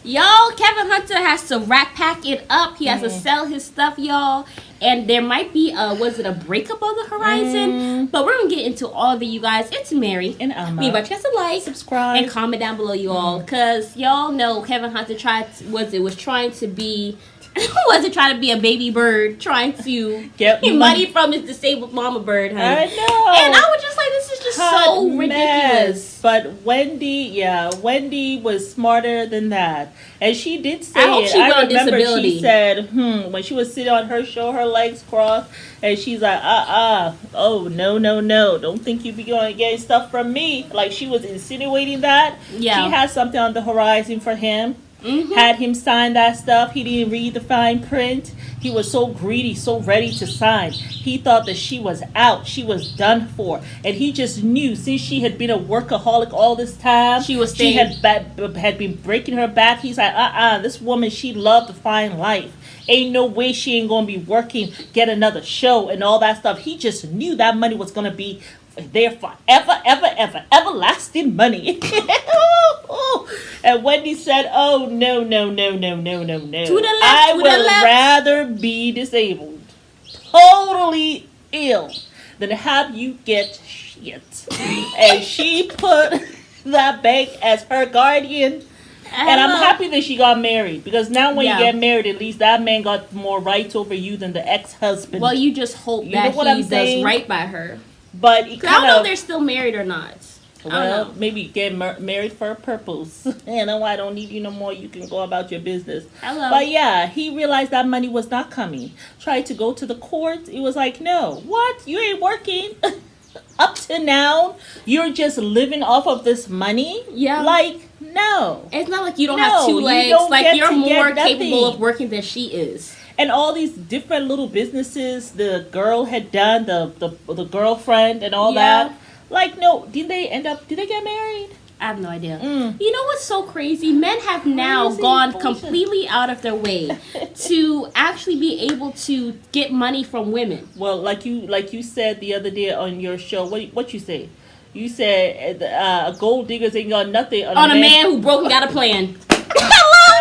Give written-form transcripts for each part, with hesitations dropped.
Y'all, Kevin Hunter has to pack it up. He has to sell his stuff, y'all. And there might be was it a breakup on the horizon? But we're gonna get into all of it, you guys. It's Mary and Alma. Remember, just a like, subscribe, and comment down below, you all, because y'all know Kevin Hunter was trying to be a baby bird, trying to get money from his disabled mama bird, honey. I know. And I was just like, this is just so ridiculous. But Wendy was smarter than that. And she did say I hope she went on disability. She said, when she was sitting on her show, her legs crossed, and she's like, oh, no, don't think you be going to get stuff from me. Like, she was insinuating that. Yeah. She had something on the horizon for him. Had him sign that stuff. He didn't read the fine print. He was so greedy, so ready to sign. He thought that she was out. She was done for. And he just knew, since she had been a workaholic all this time, she had been breaking her back. He's like, this woman, she loved the fine life. Ain't no way she ain't going to be working, get another show and all that stuff. He just knew that money was going to be there forever, everlasting money. And Wendy said, oh, no. To the left, I would rather be disabled, totally ill, than have you get shit. And she put that bank as her guardian. And I'm happy that she got married, because now when you get married, at least that man got more rights over you than the ex-husband. Well, you just hope that he does right by her. But I don't know if they're still married or not. Well, maybe get married for a purpose. I don't need you no more. You can go about your business. Hello. But yeah, he realized that money was not coming. Tried to go to the court. It was like, no, what? You ain't working. Up to now, you're just living off of this money? Yeah. Like, no. It's not like you don't have two legs. Like, you're more capable of working than she is. And all these different little businesses the girl had done, the girlfriend and all that. Like, no, did they get married? I have no idea. You know what's so crazy? Men have now gone completely out of their way to actually be able to get money from women. Well, like you said the other day on your show, what you say? You said gold diggers ain't got nothing on a man who broke and got a plan. Hello.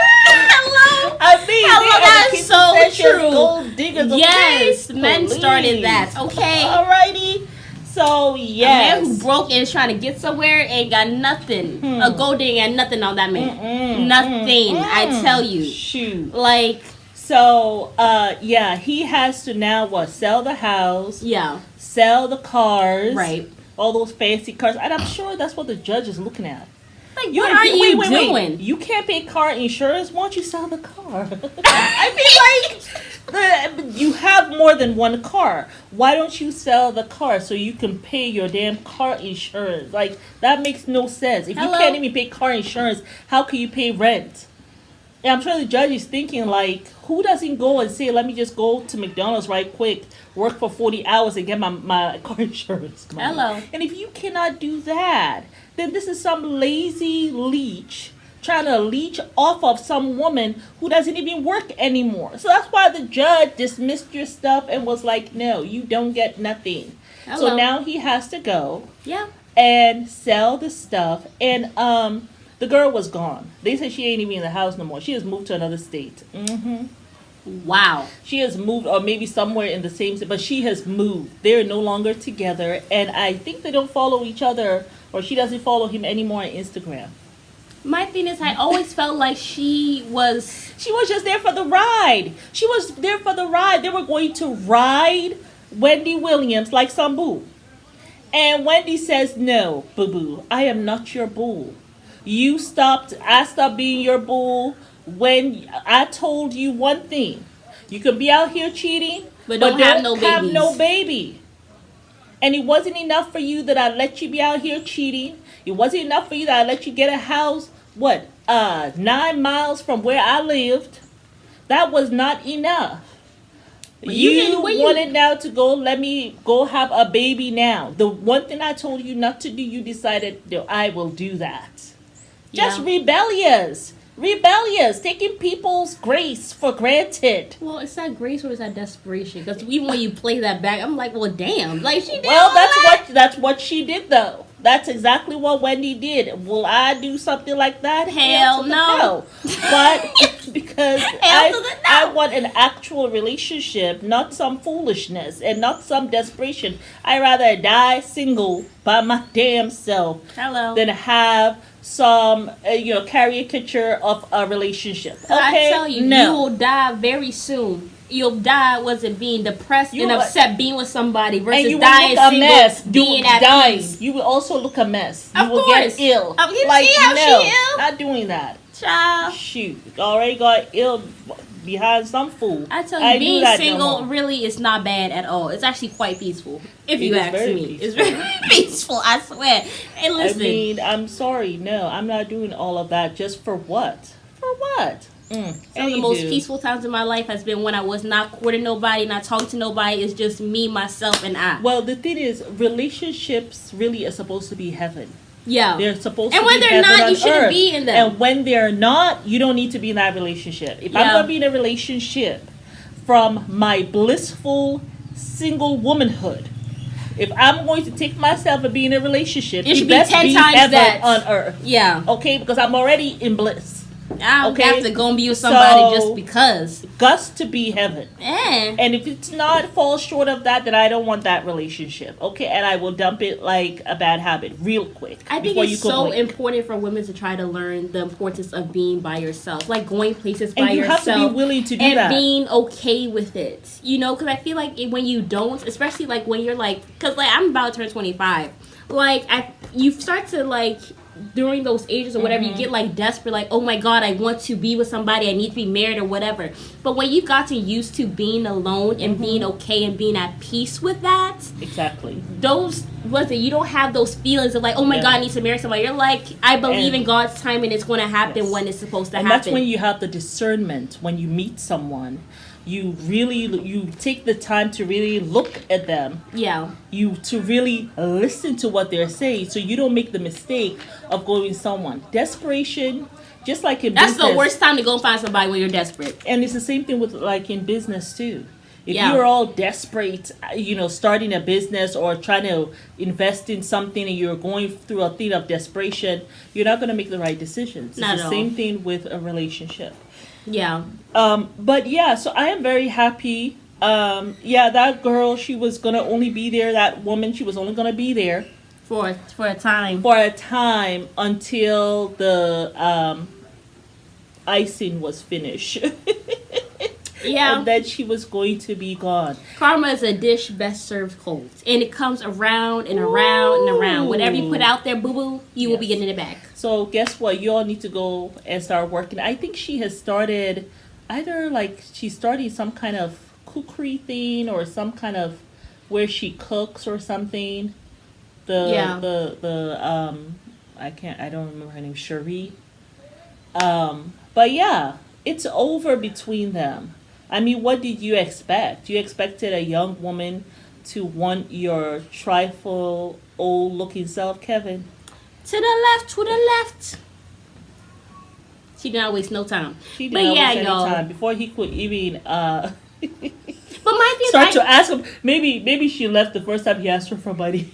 I mean, that's so true. Gold diggers. Yes, men started that. Okay. Alrighty. So, yes. A man who broke and is trying to get somewhere ain't got nothing. A gold digger ain't nothing on that man. Nothing, I tell you. Shoot. Like. So, he has to now, sell the house. Yeah. Sell the cars. Right. All those fancy cars. And I'm sure that's what the judge is looking at. Like, what are you doing? You can't pay car insurance. Why don't you sell the car? I mean, like, you have more than one car. Why don't you sell the car so you can pay your damn car insurance? Like, that makes no sense. If you can't even pay car insurance, how can you pay rent? And I'm sure the judge is thinking, like, who doesn't go and say, let me just go to McDonald's right quick, work for 40 hours and get my car insurance money? Hello. And if you cannot do that, then this is some lazy leech trying to leech off of some woman who doesn't even work anymore. So that's why the judge dismissed your stuff and was like, no, you don't get nothing. Hello. So now he has to go and sell the stuff. And the girl was gone. They said she ain't even in the house no more. She has moved to another state. Wow. She has moved, or maybe somewhere in the same state, but she has moved. They're no longer together. And I think they don't follow each other, or she doesn't follow him anymore on Instagram. My thing is, I always felt like she was just there for the ride. She was there for the ride. They were going to ride Wendy Williams like some boo. And Wendy says, no, boo-boo, I am not your boo. I stopped being your boo when I told you one thing. You can be out here cheating, but don't have no baby. And it wasn't enough for you that I let you be out here cheating. It wasn't enough for you that I let you get a house, 9 miles from where I lived. That was not enough. You wanted now to go, let me go have a baby now. The one thing I told you not to do, you decided, no, I will do that. Just rebellious, taking people's grace for granted. Well, is that grace or is that desperation? Because even when you play that back, I'm like, well, damn, like she did. Well, that's what she did though. That's exactly what Wendy did. Will I do something like that? Hell no. But because Hell to the no. I want an actual relationship, not some foolishness and not some desperation. I'd rather die single by my damn self than have some caricature of a relationship. Okay, I tell you, you will die very soon. You'll die wasn't being depressed and upset being with somebody versus dying single, being at peace. You will also look a mess. You will get ill. You see how she ill? Not doing that. Child. Shoot, already got ill behind some fool. I tell you, being single really is not bad at all. It's actually quite peaceful. If you ask me, it's very peaceful. I swear. Hey, listen. I mean, I'm sorry. No, I'm not doing all of that. Just for what? For what? Some of the most peaceful times in my life has been when I was not courting nobody, not talking to nobody. It's just me, myself, and I. Well, the thing is, relationships really are supposed to be heaven. Yeah. They're supposed to be And when they're not, you shouldn't be in them. And when they're not, you don't need to be in that relationship. If I'm going to be in a relationship from my blissful single womanhood, if I'm going to take myself and be in a relationship, it should be 10 times that on earth. Yeah. Okay, because I'm already in bliss. I don't have to go and be with somebody just because. Gus to be heaven. And if it's not, falls short of that, then I don't want that relationship. Okay, and I will dump it like a bad habit real quick. I think it's so important for women to try to learn the importance of being by yourself. Like going places by yourself. And you have to be willing to do that. And being okay with it. You know, because I feel like when you don't, especially like when you're like, because like I'm about to turn 25. Like, you start to like, during those ages or whatever, you get like desperate, like, oh my god, I want to be with somebody, I need to be married or whatever. But when you've gotten used to being alone and being okay and being at peace with that, exactly, you don't have those feelings of like, oh my god, I need to marry somebody. You're like, I believe in God's time and it's going to happen when it's supposed to happen. And that's when you have the discernment. When you meet someone, you take the time to really look at them. Yeah. To really listen to what they're saying, so you don't make the mistake of going with someone. Desperation, just like in business. That's the worst time to go find somebody when you're desperate. And it's the same thing with like in business too. If you're all desperate, starting a business or trying to invest in something and you're going through a thing of desperation, you're not going to make the right decisions. It's the same thing with a relationship. Yeah. But yeah, so I am very happy. That girl, she was gonna only be there. That woman, she was only gonna be there for a time. For a time until the icing was finished. Yeah. And then she was going to be gone. Karma is a dish best served cold, and it comes around and around and around. Whatever you put out there, boo boo, you will be getting it back. So guess what? You all need to go and start working. I think she has started she's starting some kind of cookery thing or some kind of where she cooks or something. I don't remember her name, Cherie. But yeah, it's over between them. I mean, what did you expect? You expected a young woman to want your trifle old looking self, Kevin? To the left. She did not waste no time. She did not waste any time before he could even but my thing start to ask him. Maybe she left the first time he asked her for money.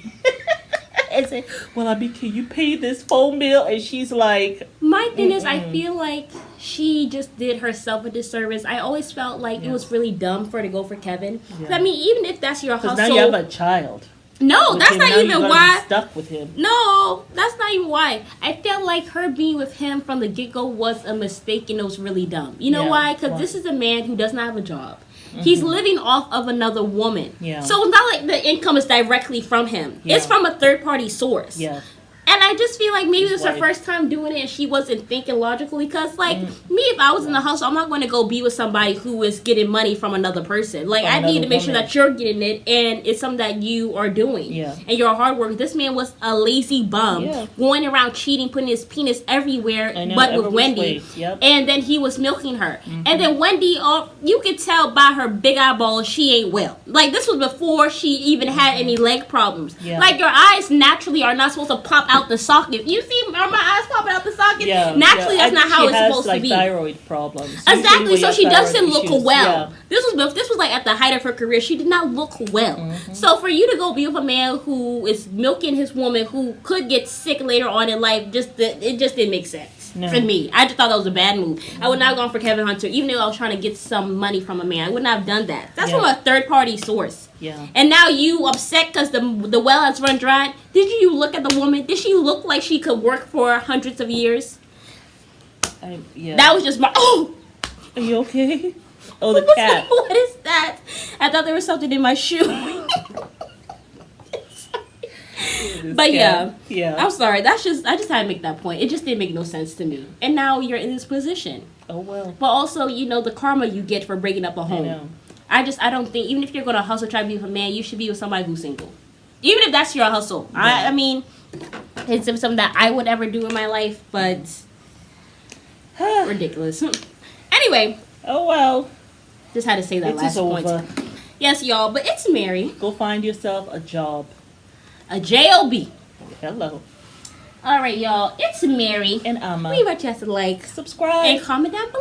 And said, well, can you pay this phone bill? And she's like... My thing is, I feel like she just did herself a disservice. I always felt like it was really dumb for her to go for Kevin. Yeah. I mean, even if that's your hustle... Because now you have a child. No, that's not even why. Stuck with him. No, that's not even why. I felt like her being with him from the get-go was a mistake and it was really dumb. You know why? Because this is a man who does not have a job. He's living off of another woman. Yeah. So it's not like the income is directly from him. Yeah. It's from a third-party source. Yeah. And I just feel like maybe it was her first time doing it and she wasn't thinking logically. Because, me, if I was in the house, I'm not going to go be with somebody who is getting money from another person. Like, I need to make sure that you're getting it and it's something that you are doing. Yeah. And you're a hard worker. This man was a lazy bum, going around cheating, putting his penis everywhere, but with Wendy. Yep. And then he was milking her. Mm-hmm. And then Wendy, you could tell by her big eyeballs, she ain't well. Like, this was before she even had any leg problems. Yeah. Like, your eyes naturally are not supposed to pop out the socket. You see, are my eyes popping out the socket? Yeah. Naturally, that's not how it's supposed to be. She has thyroid problems. Exactly. So she doesn't look well. Yeah. This was like at the height of her career. She did not look well. Mm-hmm. So for you to go be with a man who is milking his woman, who could get sick later on in life, it just didn't make sense. No. For me, I just thought that was a bad move. I would not have gone for Kevin Hunter, even though I was trying to get some money from a man. I would not have done that. That's from a third-party source. Yeah. And now you upset because the well has run dry. Did you look at the woman? Did she look like she could work for hundreds of years? Yeah. That was just my... Oh! Are you okay? Oh, the cat. What is that? I thought there was something in my shoe. But yeah, I'm sorry. I just had to make that point. It just didn't make no sense to me. And now you're in this position. Oh well. But also, the karma you get for breaking up a home. I know. I don't think, even if you're gonna hustle, try to be with a man, you should be with somebody who's single. Even if that's your hustle. Yeah. I mean, it's something that I would ever do in my life, but ridiculous. Anyway. Oh well. Just had to say that last point. Yes, y'all. But it's Mary. Go find yourself a job. A JOB. Hello. All right, y'all. It's Mary. And Amma. We want you to like, subscribe, and comment down below.